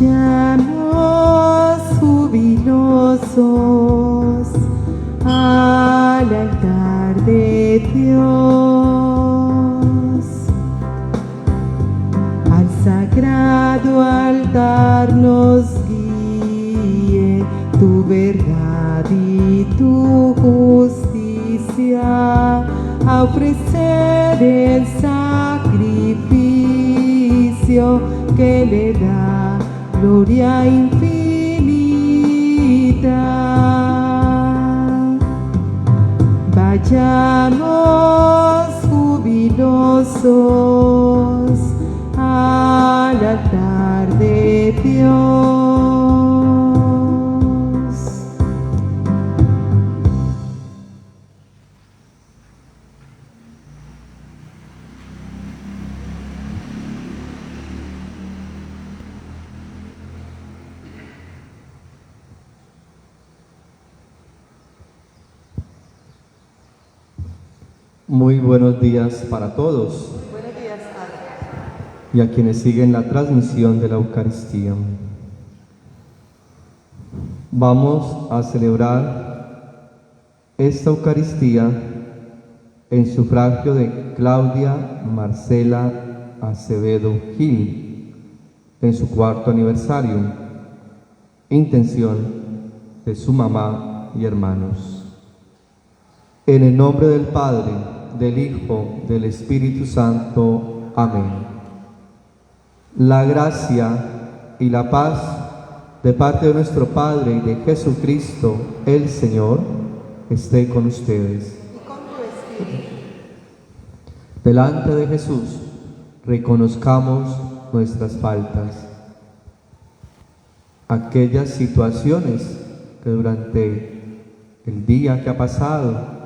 Vayamos jubilosos al altar de Dios, al sagrado altar nos guíe tu verdad y tu justicia, a ofrecer el sacrificio que le da gloria infinita. Vayamos jubilosos al altar de Dios. Muy buenos días para todos. Buenos días, Padre. Y a quienes siguen la transmisión de la Eucaristía. Vamos a celebrar esta Eucaristía en sufragio de Claudia Marcela Acevedo Gil, en su 4º aniversario, intención de su mamá y hermanos. En el nombre del Padre, del Hijo, del Espíritu Santo. Amén. La gracia y la paz de parte de nuestro Padre y de Jesucristo, el Señor, esté con ustedes. Y con tu espíritu. Delante de Jesús, reconozcamos nuestras faltas, aquellas situaciones que durante el día que ha pasado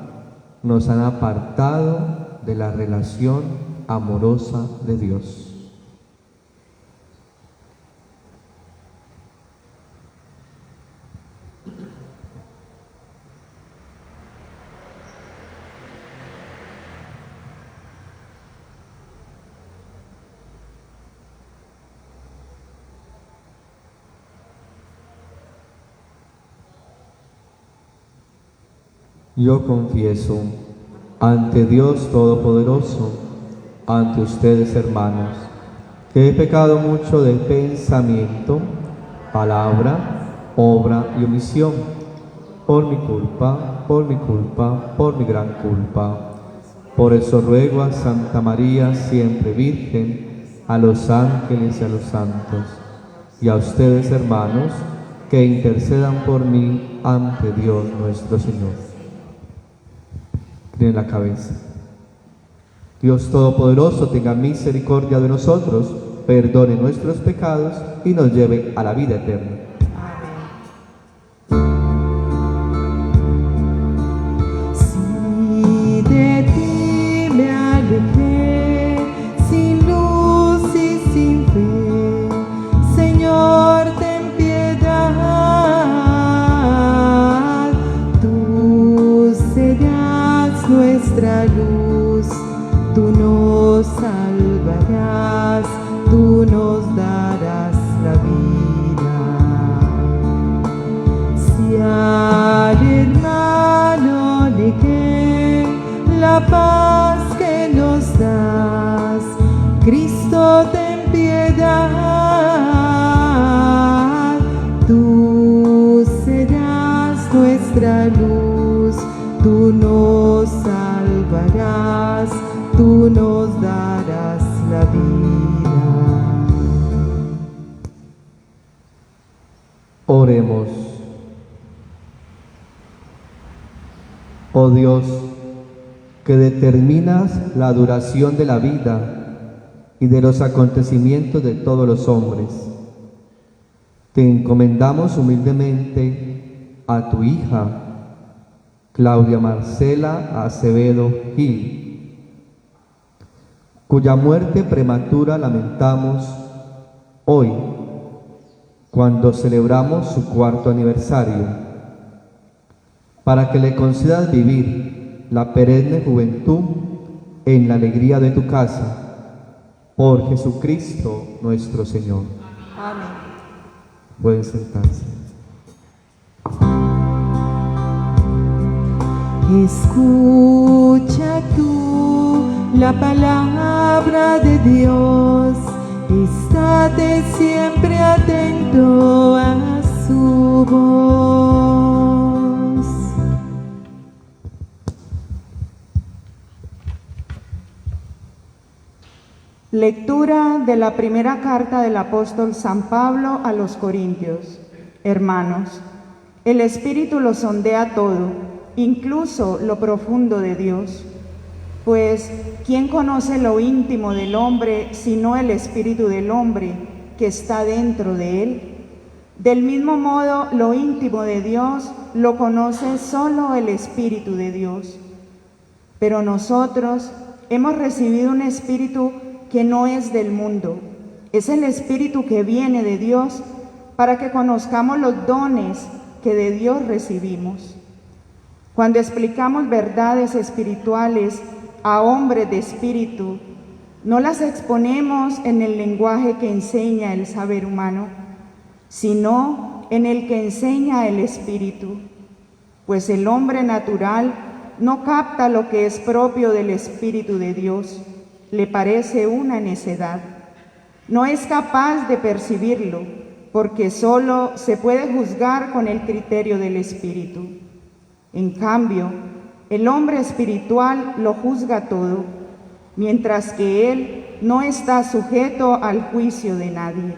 nos han apartado de la relación amorosa de Dios. Yo confieso ante Dios Todopoderoso, ante ustedes, hermanos, que he pecado mucho de pensamiento, palabra, obra y omisión, por mi culpa, por mi gran culpa. Por eso ruego a Santa María, siempre Virgen, a los ángeles y a los santos, y a ustedes, hermanos, que intercedan por mí ante Dios nuestro Señor. En la cabeza. Dios Todopoderoso tenga misericordia de nosotros, perdone nuestros pecados y nos lleve a la vida eterna. Si de ti me alejé, sin luz y sin fe, Señor, ten piedad. Tú serás nuestra luz, tú nos salvarás, tú nos darás la vida. Si al hermano negué la paz que nos das, Cristo, ten piedad. Tú serás nuestra luz, tú nos salvarás, tú nos darás la vida. Oremos. Oh Dios, que determinas la duración de la vida y de los acontecimientos de todos los hombres, te encomendamos humildemente a tu hija, Claudia Marcela Acevedo Gil, cuya muerte prematura lamentamos hoy, cuando celebramos su 4º aniversario, para que le concedas vivir la perenne juventud en la alegría de tu casa, por Jesucristo nuestro Señor. Amén. Pueden sentarse. Escucha tú la palabra de Dios, estate siempre atento a su voz. Lectura de la primera carta del apóstol San Pablo a los Corintios. Hermanos, el Espíritu lo sondea todo, incluso lo profundo de Dios. Pues, ¿quién conoce lo íntimo del hombre sino el espíritu del hombre que está dentro de él? Del mismo modo, lo íntimo de Dios lo conoce solo el Espíritu de Dios. Pero nosotros hemos recibido un espíritu que no es del mundo. Es el Espíritu que viene de Dios para que conozcamos los dones que de Dios recibimos. Cuando explicamos verdades espirituales a hombres de espíritu, no las exponemos en el lenguaje que enseña el saber humano, sino en el que enseña el Espíritu, pues el hombre natural no capta lo que es propio del Espíritu de Dios, le parece una necedad. No es capaz de percibirlo, porque solo se puede juzgar con el criterio del Espíritu. En cambio, el hombre espiritual lo juzga todo, mientras que él no está sujeto al juicio de nadie.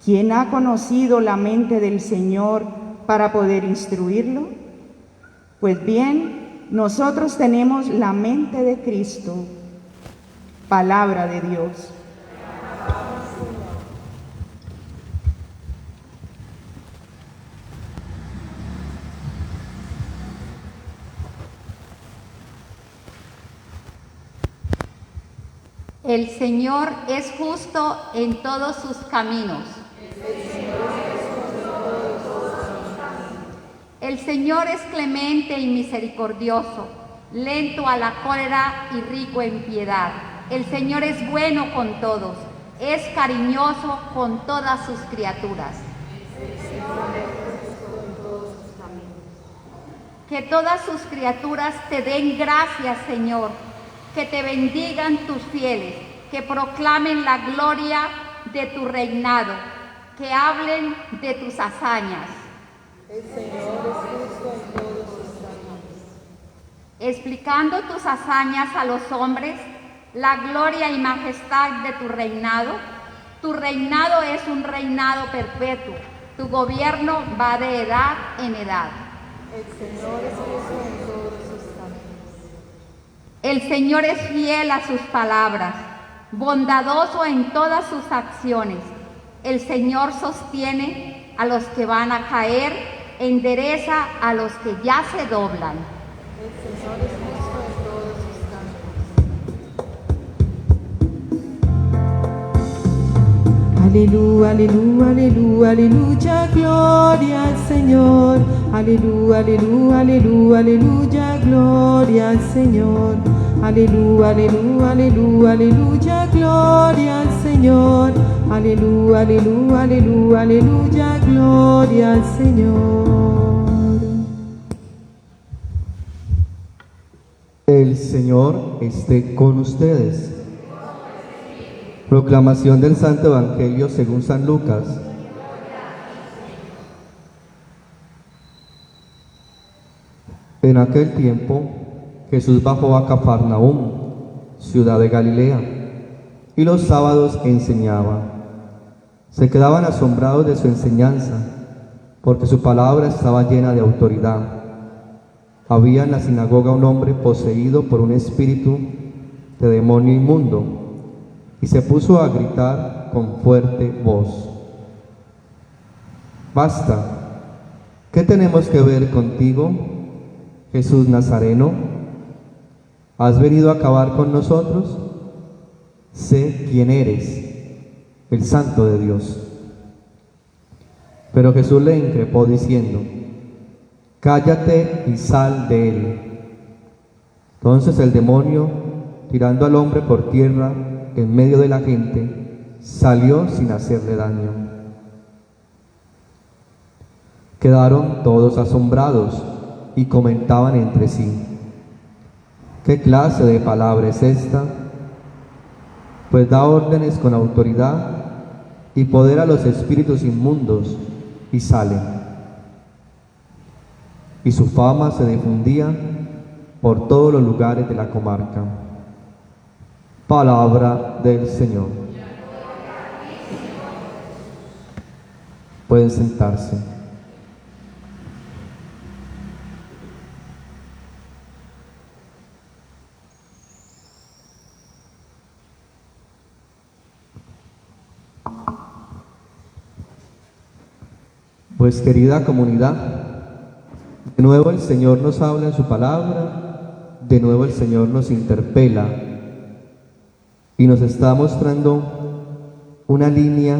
¿Quién ha conocido la mente del Señor para poder instruirlo? Pues bien, nosotros tenemos la mente de Cristo. Palabra de Dios. El Señor es justo en todos sus caminos. El Señor es clemente y misericordioso, lento a la cólera y rico en piedad. El Señor es bueno con todos, es cariñoso con todas sus criaturas. Que todas sus criaturas te den gracias, Señor, que te bendigan tus fieles, que proclamen la gloria de tu reinado, que hablen de tus hazañas. El Señor es justo en todos sus caminos. Explicando tus hazañas a los hombres, la gloria y majestad de tu reinado es un reinado perpetuo, tu gobierno va de edad en edad. El Señor es justo en todos sus caminos. El Señor es fiel a sus palabras, bondadoso en todas sus acciones. El Señor sostiene a los que van a caer, endereza a los que ya se doblan. El Señor es justo en todos sus caminos. Aleluya, aleluya, aleluya, aleluya, gloria al Señor. Aleluya, aleluya, aleluya, aleluya, gloria al Señor. Aleluya, aleluya, aleluya, aleluya, gloria al Señor. Aleluya, aleluya, aleluya, aleluya, gloria al Señor. El Señor esté con ustedes. Proclamación del Santo Evangelio según San Lucas. En aquel tiempo, Jesús bajó a Cafarnaúm, ciudad de Galilea, y los sábados enseñaba. Se quedaban asombrados de su enseñanza, porque su palabra estaba llena de autoridad. Había en la sinagoga un hombre poseído por un espíritu de demonio inmundo, y se puso a gritar con fuerte voz: ¡Basta! ¿Qué tenemos que ver contigo, Jesús Nazareno? ¿Has venido a acabar con nosotros? Sé quién eres, el Santo de Dios. Pero Jesús le increpó diciendo: cállate y sal de él. Entonces el demonio, tirando al hombre por tierra en medio de la gente, salió sin hacerle daño. Quedaron todos asombrados y comentaban entre sí: ¿qué clase de palabra es esta? Pues da órdenes con autoridad y poder a los espíritus inmundos y salen. Y su fama se difundía por todos los lugares de la comarca. Palabra del Señor. Pueden sentarse. Pues querida comunidad, de nuevo el Señor nos habla en su palabra, de nuevo el Señor nos interpela y nos está mostrando una línea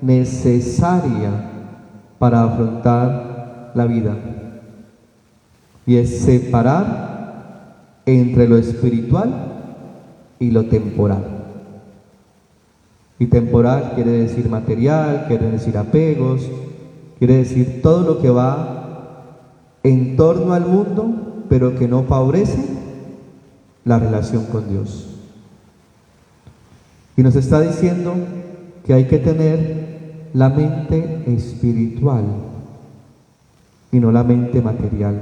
necesaria para afrontar la vida, y es separar entre lo espiritual y lo temporal. Y temporal quiere decir material, quiere decir apegos, quiere decir todo lo que va en torno al mundo, pero que no favorece la relación con Dios. Y nos está diciendo que hay que tener la mente espiritual y no la mente material.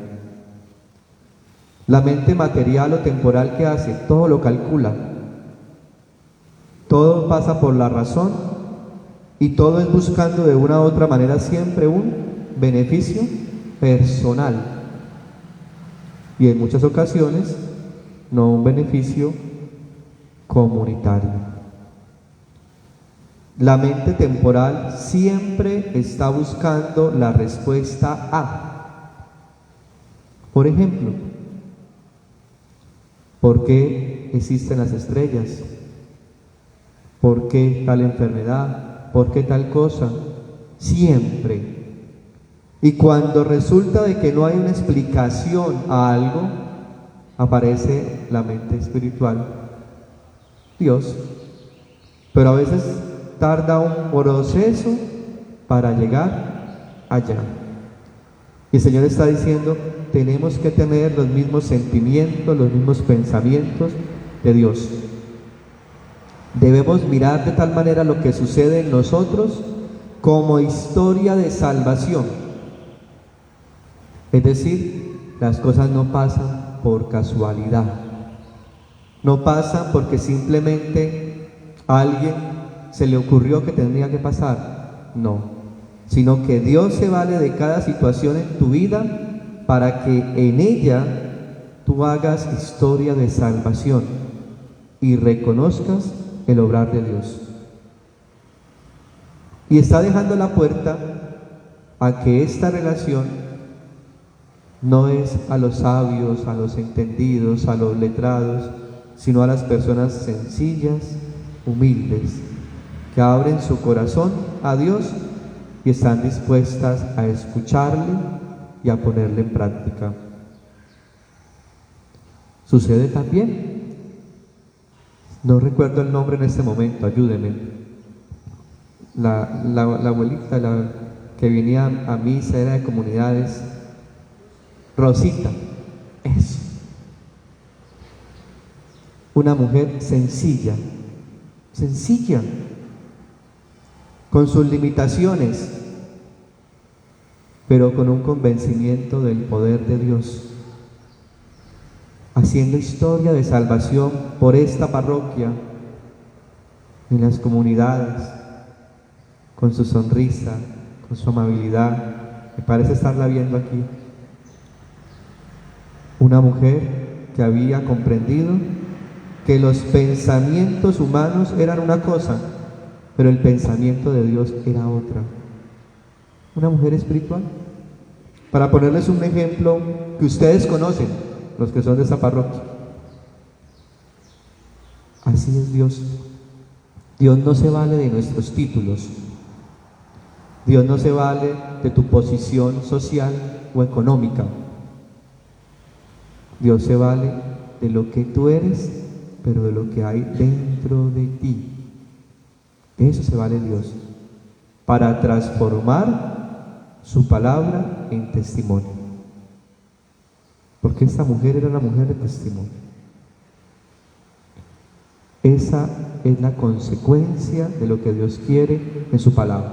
La mente material o temporal, ¿qué hace? Todo lo calcula. Todo pasa por la razón y todo es buscando de una u otra manera siempre un beneficio personal. Y en muchas ocasiones no un beneficio comunitario. La mente temporal siempre está buscando la respuesta a. Por ejemplo, ¿por qué existen las estrellas? ¿Por qué tal enfermedad? ¿Por qué tal cosa? Siempre. Y cuando resulta de que no hay una explicación a algo, aparece la mente espiritual, Dios. Pero a veces tarda un proceso para llegar allá. Y el Señor está diciendo, tenemos que tener los mismos sentimientos, los mismos pensamientos de Dios. Debemos mirar de tal manera lo que sucede en nosotros como historia de salvación. Es decir, las cosas no pasan por casualidad. No pasan porque simplemente a alguien se le ocurrió que tenía que pasar. No, sino que Dios se vale de cada situación en tu vida para que en ella tú hagas historia de salvación y reconozcas el obrar de Dios. Y está dejando la puerta a que esta relación no es a los sabios, a los entendidos, a los letrados, sino a las personas sencillas, humildes, que abren su corazón a Dios y están dispuestas a escucharle y a ponerle en práctica. Sucede también, no recuerdo el nombre en este momento, ayúdenme, la abuelita que venía a misa, era de comunidades, Rosita, eso, una mujer sencilla, con sus limitaciones, pero con un convencimiento del poder de Dios, haciendo historia de salvación por esta parroquia, en las comunidades, con su sonrisa, con su amabilidad. Me parece estarla viendo aquí. Una mujer que había comprendido que los pensamientos humanos eran una cosa, pero el pensamiento de Dios era otra. Una mujer espiritual. Para ponerles un ejemplo que ustedes conocen, los que son de esta parroquia. Así es Dios. Dios no se vale de nuestros títulos. Dios no se vale de tu posición social o económica. Dios se vale de lo que tú eres, pero de lo que hay dentro de ti. De eso se vale Dios, para transformar su palabra en testimonio. Porque esta mujer era una mujer de testimonio. Esa es la consecuencia de lo que Dios quiere en su palabra.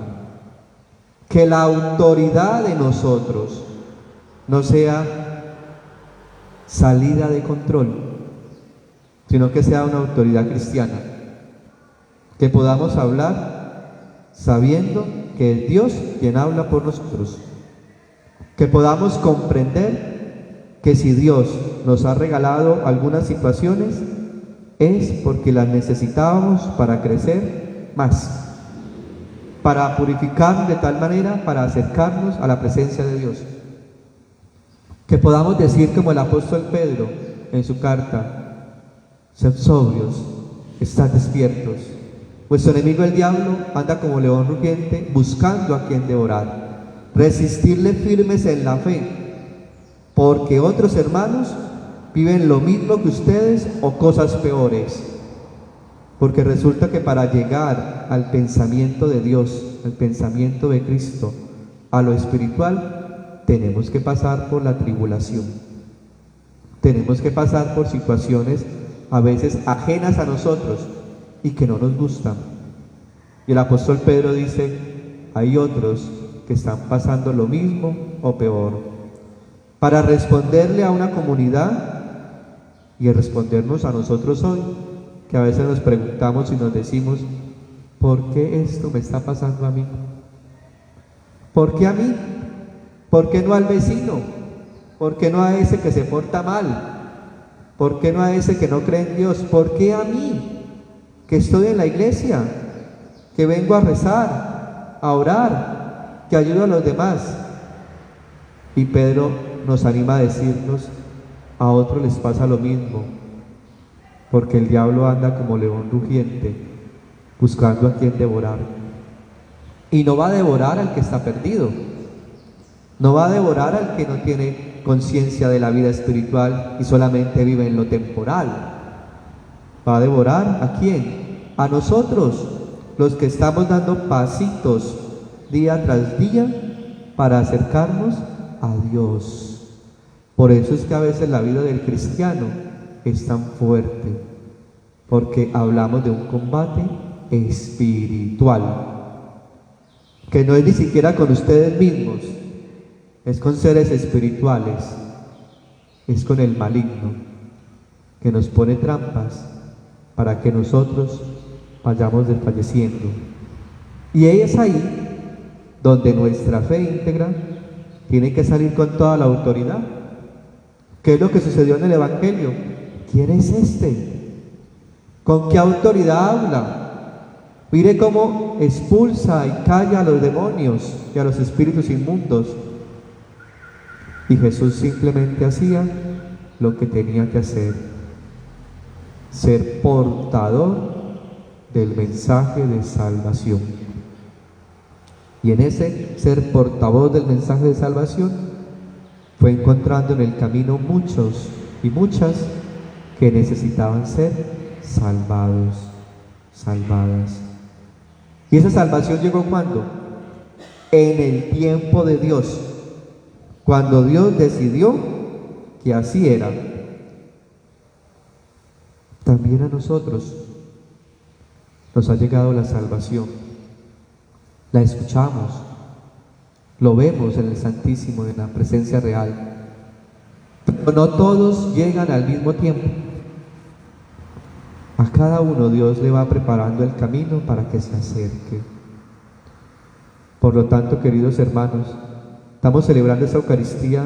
Que la autoridad de nosotros no sea salida de control, sino que sea una autoridad cristiana. Que podamos hablar sabiendo que es Dios quien habla por nosotros. Que podamos comprender que si Dios nos ha regalado algunas situaciones, es porque las necesitábamos para crecer más, para purificarnos de tal manera, para acercarnos a la presencia de Dios. Que podamos decir como el apóstol Pedro en su carta: sed sobrios, estad despiertos. Vuestro enemigo el diablo anda como león rugiente buscando a quien devorar. Resistirle firmes en la fe, porque otros hermanos viven lo mismo que ustedes o cosas peores. Porque resulta que para llegar al pensamiento de Dios, al pensamiento de Cristo, a lo espiritual, tenemos que pasar por la tribulación. Tenemos que pasar por situaciones a veces ajenas a nosotros y que no nos gustan. Y el apóstol Pedro dice: hay otros que están pasando lo mismo o peor. Para responderle a una comunidad y respondernos a nosotros hoy, que a veces nos preguntamos y nos decimos: ¿por qué esto me está pasando a mí? ¿Por qué a mí? ¿Por qué no al vecino? ¿Por qué no a ese que se porta mal? ¿Por qué no a ese que no cree en Dios? ¿Por qué a mí, que estoy en la iglesia, que vengo a rezar, a orar, que ayudo a los demás? Y Pedro nos anima a decirnos: a otros les pasa lo mismo, porque el diablo anda como león rugiente, buscando a quien devorar. Y no va a devorar al que está perdido, no va a devorar al que no tiene conciencia de la vida espiritual y solamente vive en lo temporal. Va a devorar ¿a quién? A nosotros, los que estamos dando pasitos día tras día para acercarnos a Dios. Por eso es que a veces la vida del cristiano es tan fuerte, porque hablamos de un combate espiritual, que no es ni siquiera con ustedes mismos, es con seres espirituales, es con el maligno, que nos pone trampas para que nosotros vayamos desfalleciendo. Y es ahí donde nuestra fe íntegra tiene que salir con toda la autoridad. ¿Qué es lo que sucedió en el Evangelio? ¿Quién es este? ¿Con qué autoridad habla? Mire cómo expulsa y calla a los demonios y a los espíritus inmundos. Y Jesús simplemente hacía lo que tenía que hacer: ser portador del mensaje de salvación. Y en ese ser portavoz del mensaje de salvación fue encontrando en el camino muchos y muchas que necesitaban ser salvados, salvadas. ¿Y esa salvación llegó cuándo? En el tiempo de Dios, cuando Dios decidió que así era. También a nosotros nos ha llegado la salvación. La escuchamos, lo vemos en el Santísimo, en la presencia real. Pero no todos llegan al mismo tiempo. A cada uno Dios le va preparando el camino para que se acerque. Por lo tanto, queridos hermanos, estamos celebrando esta Eucaristía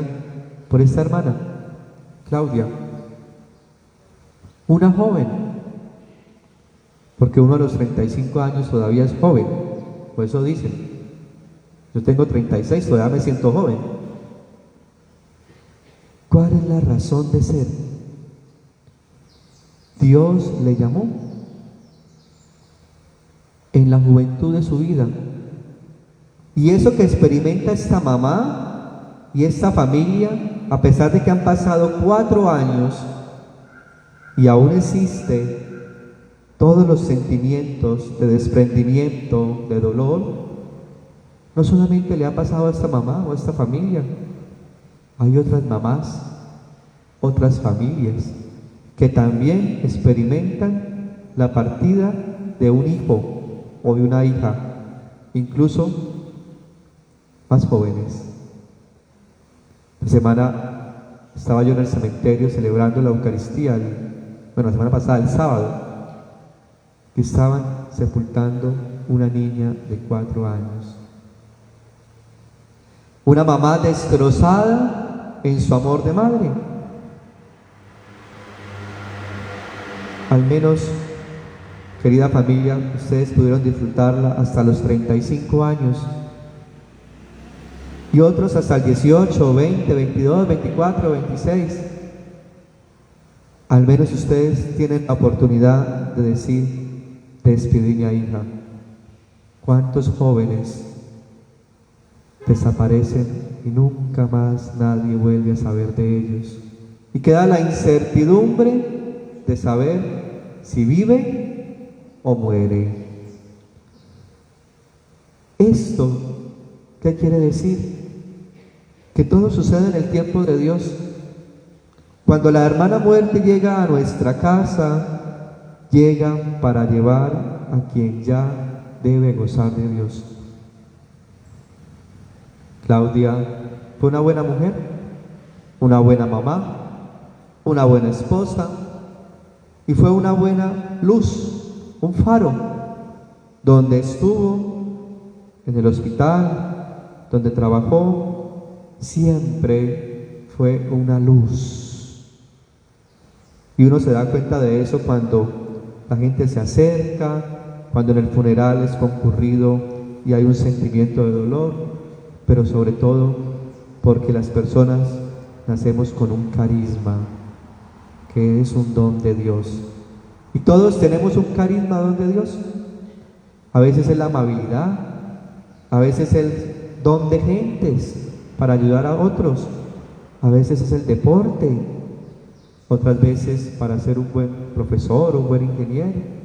por esta hermana, Claudia, una joven, porque uno a los 35 años todavía es joven, por eso dicen. Yo tengo 36, todavía me siento joven. ¿Cuál es la razón de ser? Dios le llamó en la juventud de su vida. Y eso que experimenta esta mamá y esta familia, a pesar de que han pasado 4 años y aún existe todos los sentimientos de desprendimiento, de dolor, no solamente le ha pasado a esta mamá o a esta familia, hay otras mamás, otras familias que también experimentan la partida de un hijo o de una hija, incluso más jóvenes. La semana estaba yo en el cementerio celebrando la Eucaristía, la semana pasada, el sábado, que estaban sepultando una niña de 4 años. Una mamá destrozada en su amor de madre. Al menos, querida familia, ustedes pudieron disfrutarla hasta los 35 años. Y otros hasta el 18, 20, 22, 24, 26. Al menos ustedes tienen la oportunidad de decir, despedí mi hija. ¿Cuántos jóvenes desaparecen y nunca más nadie vuelve a saber de ellos? Y queda la incertidumbre de saber si vive o muere. ¿Esto qué quiere decir? Que todo sucede en el tiempo de Dios. Cuando la hermana muerte llega a nuestra casa, llega para llevar a quien ya debe gozar de Dios. Claudia fue una buena mujer, una buena mamá, una buena esposa y fue una buena luz, un faro, donde estuvo, en el hospital, donde trabajó, siempre fue una luz. Y uno se da cuenta de eso cuando la gente se acerca, cuando en el funeral es concurrido y hay un sentimiento de dolor, pero sobre todo porque las personas nacemos con un carisma, que es un don de Dios. Y todos tenemos un carisma, don de Dios. A veces es la amabilidad, a veces es el don de gentes para ayudar a otros, a veces es el deporte, otras veces para ser un buen profesor, un buen ingeniero.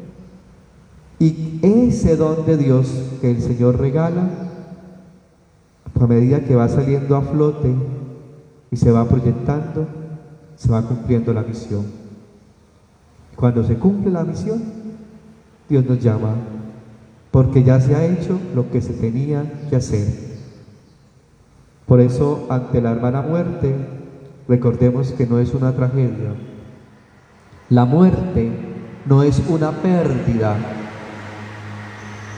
Y ese don de Dios que el Señor regala, a medida que va saliendo a flote y se va proyectando, se va cumpliendo la misión. Cuando se cumple la misión, Dios nos llama, porque ya se ha hecho lo que se tenía que hacer. Por eso, ante la hermana muerte, recordemos que no es una tragedia. La muerte no es una pérdida.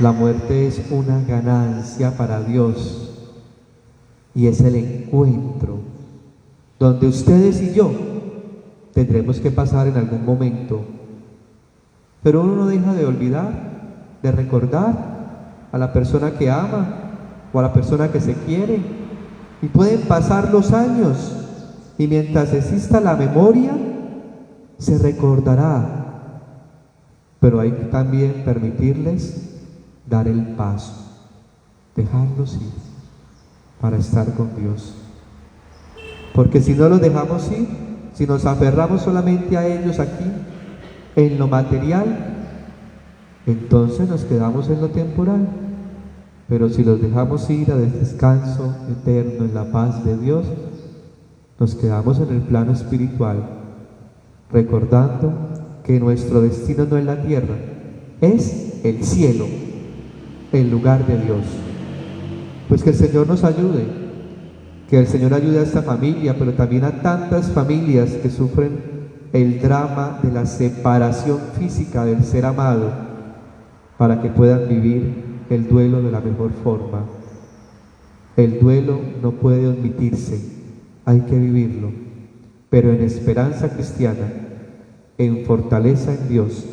La muerte es una ganancia para Dios. Y es el encuentro donde ustedes y yo tendremos que pasar en algún momento. Pero uno no deja de olvidar, de recordar a la persona que ama o a la persona que se quiere. Y pueden pasar los años y mientras exista la memoria, se recordará. Pero hay que también permitirles dar el paso, dejarlos ir para estar con Dios. Porque si no los dejamos ir, si nos aferramos solamente a ellos aquí, en lo material, entonces nos quedamos en lo temporal. Pero si los dejamos ir al descanso eterno en la paz de Dios, nos quedamos en el plano espiritual, recordando que nuestro destino no es la tierra, es el cielo, el lugar de Dios. Pues que el Señor nos ayude, que el Señor ayude a esta familia, pero también a tantas familias que sufren el drama de la separación física del ser amado, para que puedan vivir el duelo de la mejor forma. El duelo no puede omitirse, hay que vivirlo, pero en esperanza cristiana, en fortaleza en Dios,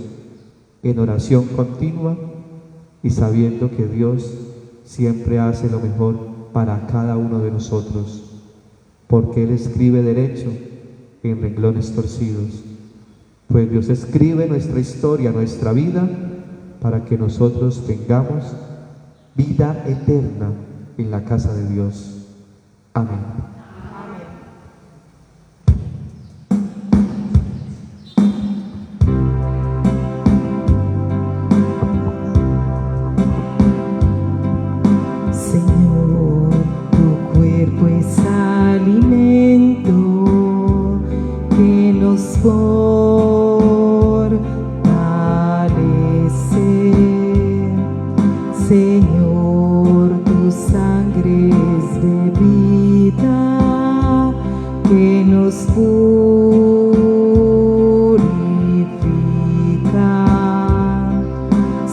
en oración continua y sabiendo que Dios siempre hace lo mejor para cada uno de nosotros, porque Él escribe derecho en renglones torcidos. Pues Dios escribe nuestra historia, nuestra vida, para que nosotros tengamos vida eterna en la casa de Dios. Amén. Señor,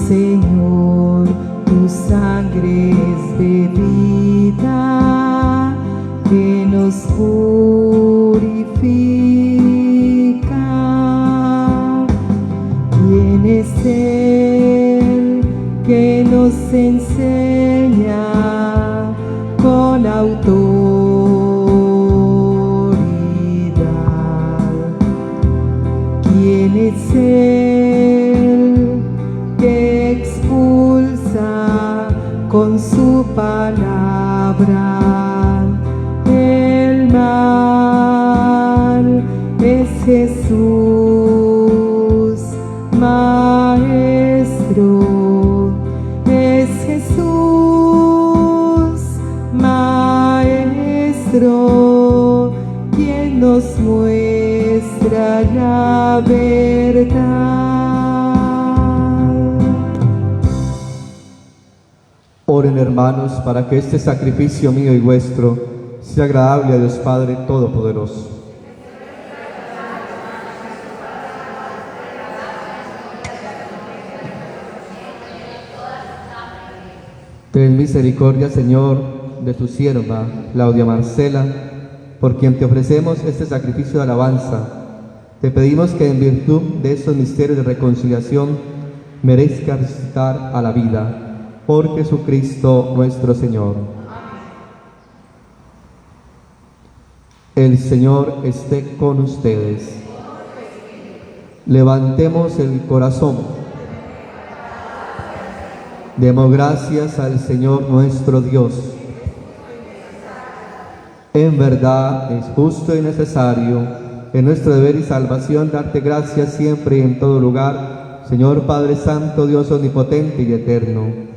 Señor, tu sangre es bebida que nos purifica. ¿Quién es Él que nos enseña con autoridad? ¿Quién es Él que expulsa con su palabra el mal? Es Jesús, Maestro, es Jesús, Maestro, quien nos muestra la verdad. Oren, hermanos, para que este sacrificio mío y vuestro sea agradable a Dios Padre Todopoderoso. Ten misericordia, Señor, de tu sierva, Claudia Marcela, por quien te ofrecemos este sacrificio de alabanza. Te pedimos que en virtud de estos misterios de reconciliación merezca resucitar a la vida. Por Jesucristo nuestro Señor. El Señor esté con ustedes. Levantemos el corazón. Demos gracias al Señor nuestro Dios. En verdad es justo y necesario, en nuestro deber y salvación, darte gracias siempre y en todo lugar, Señor Padre Santo, Dios omnipotente y eterno.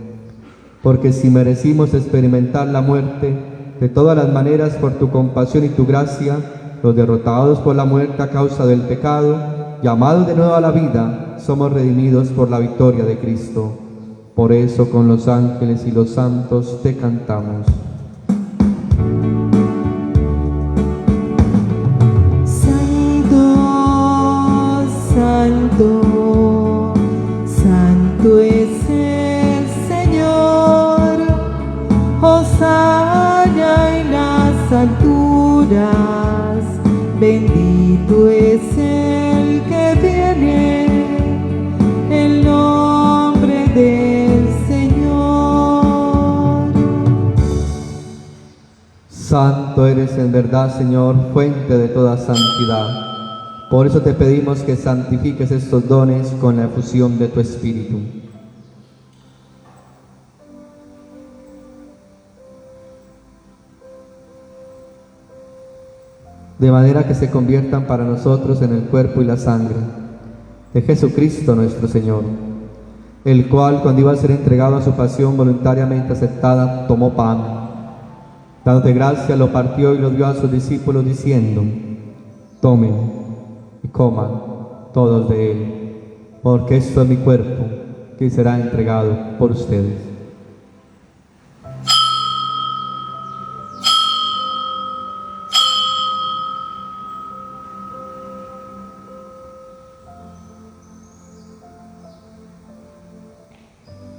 Porque si merecimos experimentar la muerte, de todas las maneras por tu compasión y tu gracia, los derrotados por la muerte a causa del pecado, llamados de nuevo a la vida, somos redimidos por la victoria de Cristo. Por eso con los ángeles y los santos te cantamos. Santo, santo, santo es el Señor. Hosana en las alturas, bendito es el que viene en nombre del Señor. Santo eres en verdad, Señor, fuente de toda santidad. Por eso te pedimos que santifiques estos dones con la efusión de tu Espíritu. De manera que se conviertan para nosotros en el cuerpo y la sangre de Jesucristo nuestro Señor, el cual, cuando iba a ser entregado a su pasión voluntariamente aceptada, tomó pan. Dándote gracia, lo partió y lo dio a sus discípulos, diciendo: tomen y coman todos de él, porque esto es mi cuerpo, que será entregado por ustedes.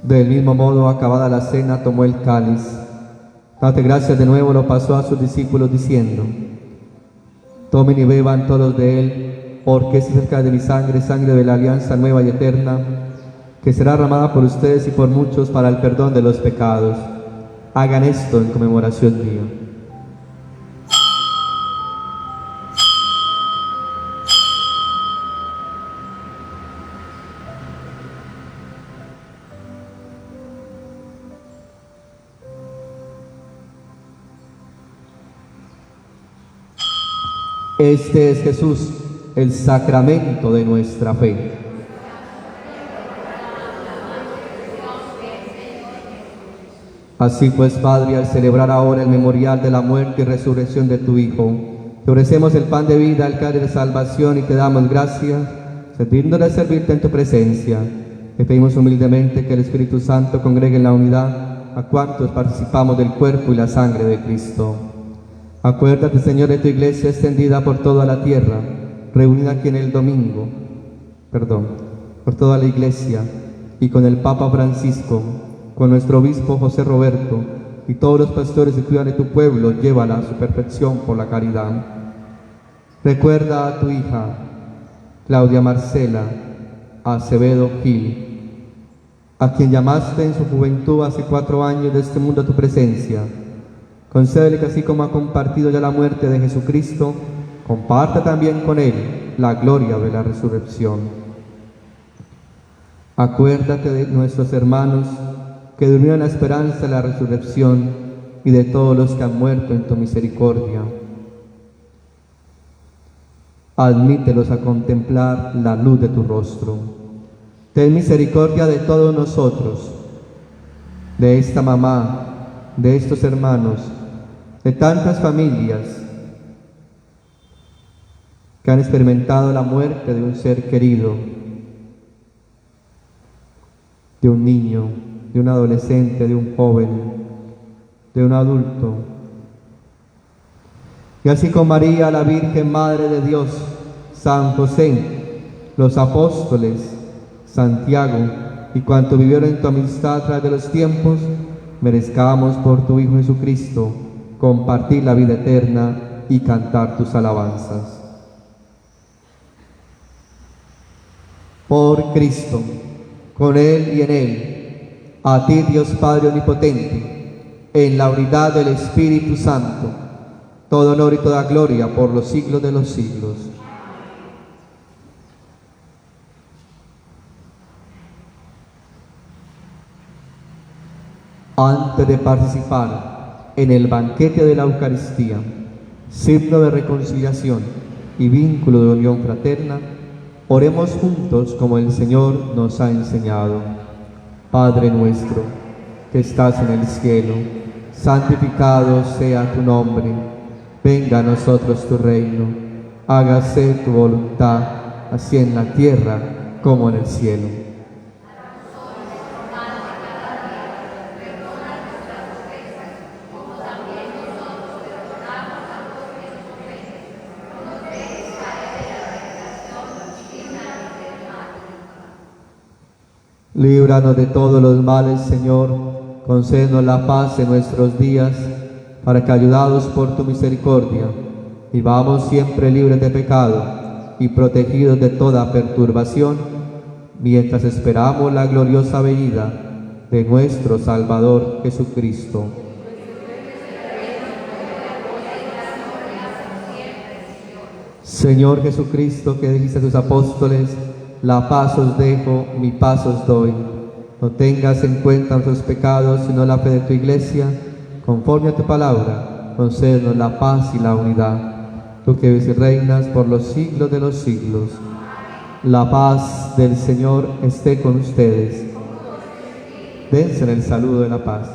Del mismo modo, acabada la cena, tomó el cáliz. Date gracias de nuevo, lo pasó a sus discípulos, diciendo: tomen y beban todos de él, porque es cerca de mi sangre, sangre de la alianza nueva y eterna, que será derramada por ustedes y por muchos para el perdón de los pecados. Hagan esto en conmemoración mía. Este es Jesús, el sacramento de nuestra fe. Así pues, Padre, al celebrar ahora el memorial de la muerte y resurrección de tu Hijo, te ofrecemos el pan de vida, el cáliz de salvación, y te damos gracias, dignos de servirte en tu presencia. Te pedimos humildemente que el Espíritu Santo congregue en la unidad a cuantos participamos del cuerpo y la sangre de Cristo. Acuérdate, Señor, de tu iglesia extendida por toda la tierra, reunida aquí en el domingo, por toda la iglesia, y con el Papa Francisco, con nuestro obispo José Roberto y todos los pastores que cuidan de tu pueblo, llévala a su perfección por la caridad. Recuerda a tu hija, Claudia Marcela Acevedo Gil, a quien llamaste en su juventud hace 4 años de este mundo a tu presencia. Concédele que así como ha compartido ya la muerte de Jesucristo, comparta también con él la gloria de la resurrección. Acuérdate de nuestros hermanos que durmieron en la esperanza de la resurrección y de todos los que han muerto en tu misericordia. Admítelos a contemplar la luz de tu rostro. Ten misericordia de todos nosotros, de esta mamá, de estos hermanos, de tantas familias que han experimentado la muerte de un ser querido, de un niño, de un adolescente, de un joven, de un adulto. Y así con María, la Virgen Madre de Dios, San José, los apóstoles, Santiago y cuantos vivieron en tu amistad a través de los tiempos, merezcamos por tu Hijo Jesucristo compartir la vida eterna y cantar tus alabanzas. Por Cristo, con Él y en Él, a ti Dios Padre Omnipotente, en la unidad del Espíritu Santo, todo honor y toda gloria por los siglos de los siglos. Antes de participar en el banquete de la Eucaristía, signo de reconciliación y vínculo de unión fraterna, oremos juntos como el Señor nos ha enseñado. Padre nuestro, que estás en el cielo, santificado sea tu nombre. Venga a nosotros tu reino. Hágase tu voluntad, así en la tierra como en el cielo. Líbranos de todos los males, Señor, concédenos la paz en nuestros días, para que, ayudados por tu misericordia, vivamos siempre libres de pecado y protegidos de toda perturbación, mientras esperamos la gloriosa venida de nuestro Salvador Jesucristo. Señor Jesucristo, que dijiste a tus apóstoles: la paz os dejo, mi paz os doy. No tengas en cuenta nuestros pecados, sino la fe de tu Iglesia. Conforme a tu palabra, concédenos la paz y la unidad. Tú que vives y reinas por los siglos de los siglos. La paz del Señor esté con ustedes. Dense el saludo de la paz.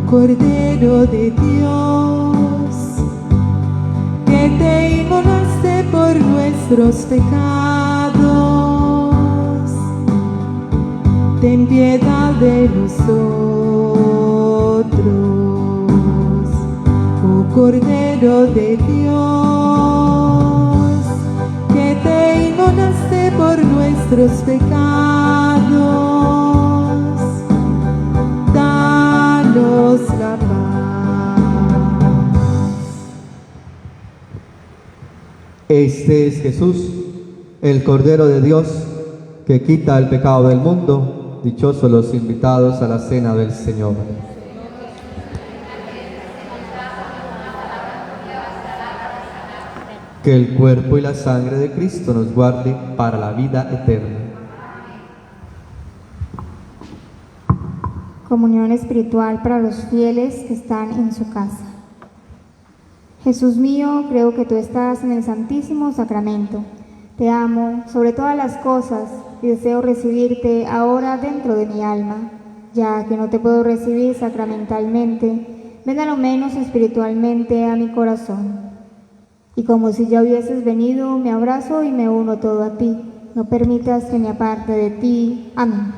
Cordero de Dios, que te inmolaste por nuestros pecados, ten piedad de nosotros. Oh Cordero de Dios, que te inmolaste por nuestros pecados, la paz. Este es Jesús, el Cordero de Dios, que quita el pecado del mundo. Dichosos los invitados a la cena del Señor. Que el cuerpo y la sangre de Cristo nos guarde para la vida eterna. Comunión espiritual para los fieles que están en su casa. Jesús mío, creo que tú estás en el Santísimo Sacramento. Te amo sobre todas las cosas y deseo recibirte ahora dentro de mi alma. Ya que no te puedo recibir sacramentalmente, ven a lo menos espiritualmente a mi corazón. Y como si ya hubieses venido, me abrazo y me uno todo a ti. No permitas que me aparte de ti. Amén.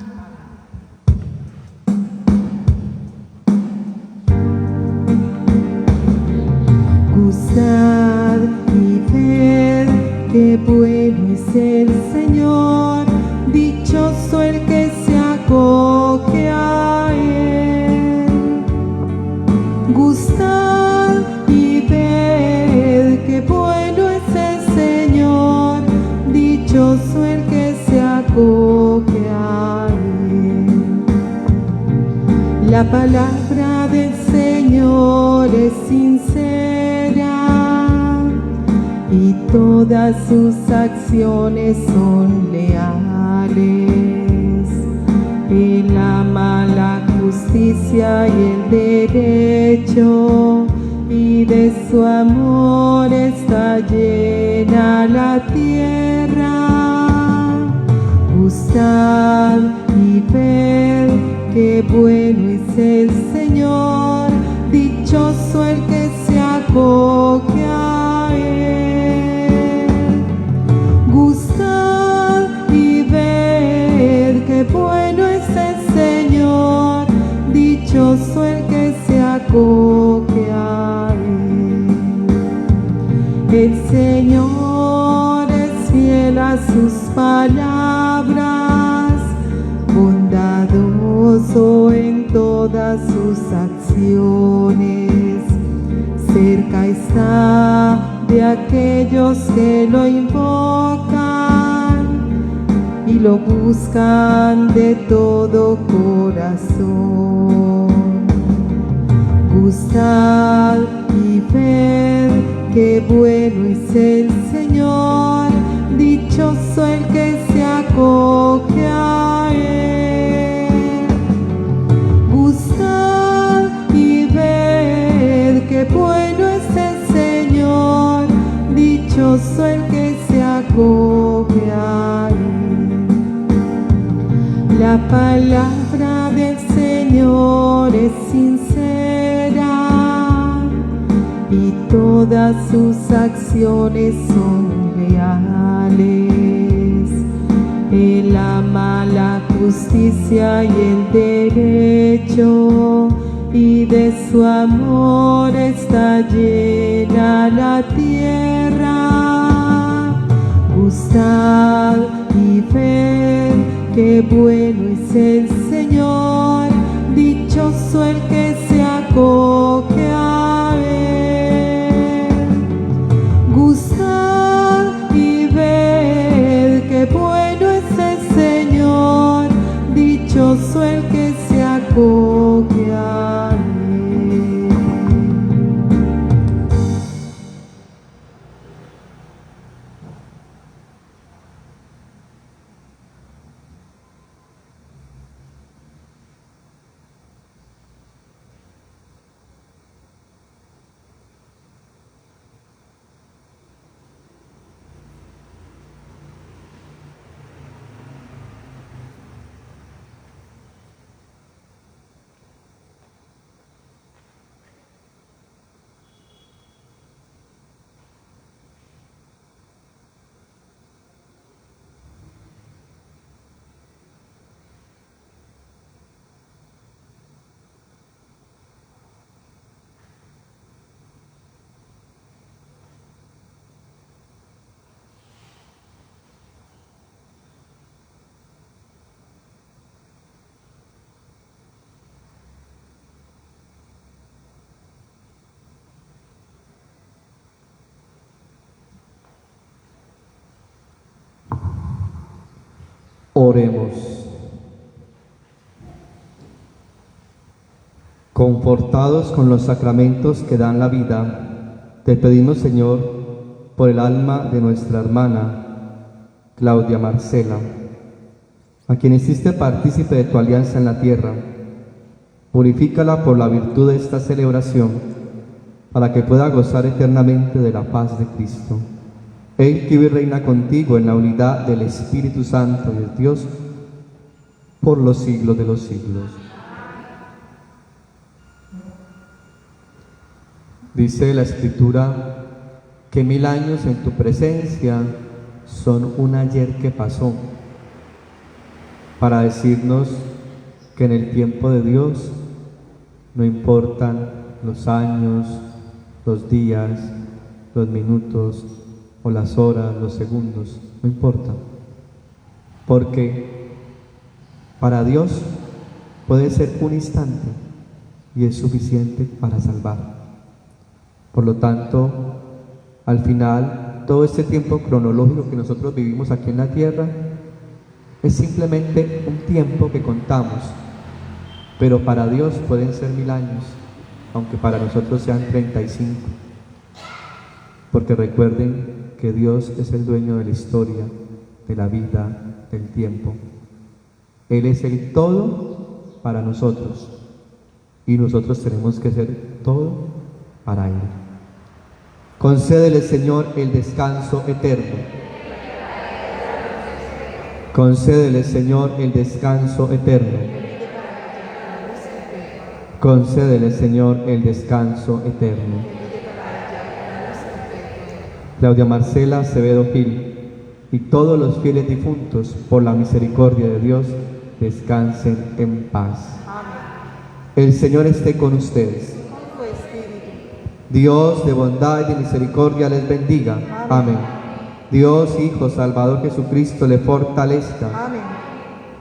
La palabra del Señor es sincera y todas sus acciones son leales. Él ama la justicia y el derecho, y de su amor está llena la tierra. Gustad y ved qué bueno es el Señor, dichoso el que se acoge a Él. Gustad y ved qué bueno es el Señor, dichoso el que se acoge a Él. El Señor es fiel a sus palabras, bondadoso en todas sus acciones. Cerca está de aquellos que lo invocan y lo buscan de todo corazón. Gustad y ved qué bueno es el Señor, dichoso el que se acoge a Él. Gustad y ved qué bueno es el Señor, dichoso el que se acoge a Él. La palabra del Señor es sincera y todas sus acciones son leales. Él ama la justicia y el derecho, y de su amor está llena la tierra. Gustad y ved qué bueno es el Señor, dichoso el que se acoge a Él. Gustad y ved qué bueno es el Señor, dichoso el que se acoge a Él. Oremos. Confortados con los sacramentos que dan la vida, te pedimos, Señor, por el alma de nuestra hermana Claudia Marcela, a quien hiciste partícipe de tu alianza en la tierra. Purifícala por la virtud de esta celebración, para que pueda gozar eternamente de la paz de Cristo. Él que vive y reina contigo en la unidad del Espíritu Santo y de Dios, por los siglos de los siglos. Dice la Escritura que 1000 años en tu presencia son un ayer que pasó, para decirnos que en el tiempo de Dios no importan los años, los días, los minutos o las horas, los segundos, no importa, porque para Dios puede ser un instante y es suficiente para salvar. Por lo tanto, al final, todo este tiempo cronológico que nosotros vivimos aquí en la tierra es simplemente un tiempo que contamos pero para Dios pueden ser 1000 años, aunque para nosotros sean 35. Porque recuerden que Dios es el dueño de la historia, de la vida, del tiempo. Él es el todo para nosotros y nosotros tenemos que ser todo para Él. Concédele, Señor, el descanso eterno. Concédele, Señor, el descanso eterno. Concédele, Señor, el descanso eterno. Claudia Marcela Acevedo Gil y todos los fieles difuntos, por la misericordia de Dios, descansen en paz. El Señor esté con ustedes. Dios de bondad y de misericordia les bendiga. Amén. Dios, Hijo, Salvador Jesucristo, les fortalezca. Amén.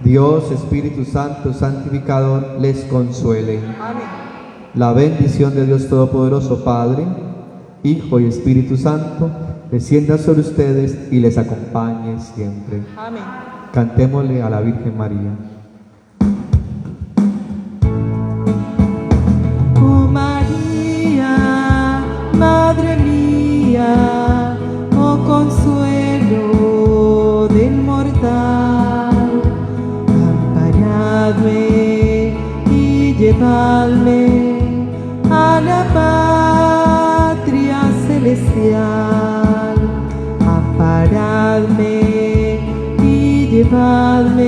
Dios, Espíritu Santo, Santificador, les consuele. Amén. La bendición de Dios Todopoderoso, Padre, Hijo y Espíritu Santo, descienda sobre ustedes y les acompañe siempre. Amén. Cantémosle a la Virgen María. Oh María, Madre mía, oh consuelo del mortal, amparadme y llevadme a la patria celestial. Amparadme y llevadme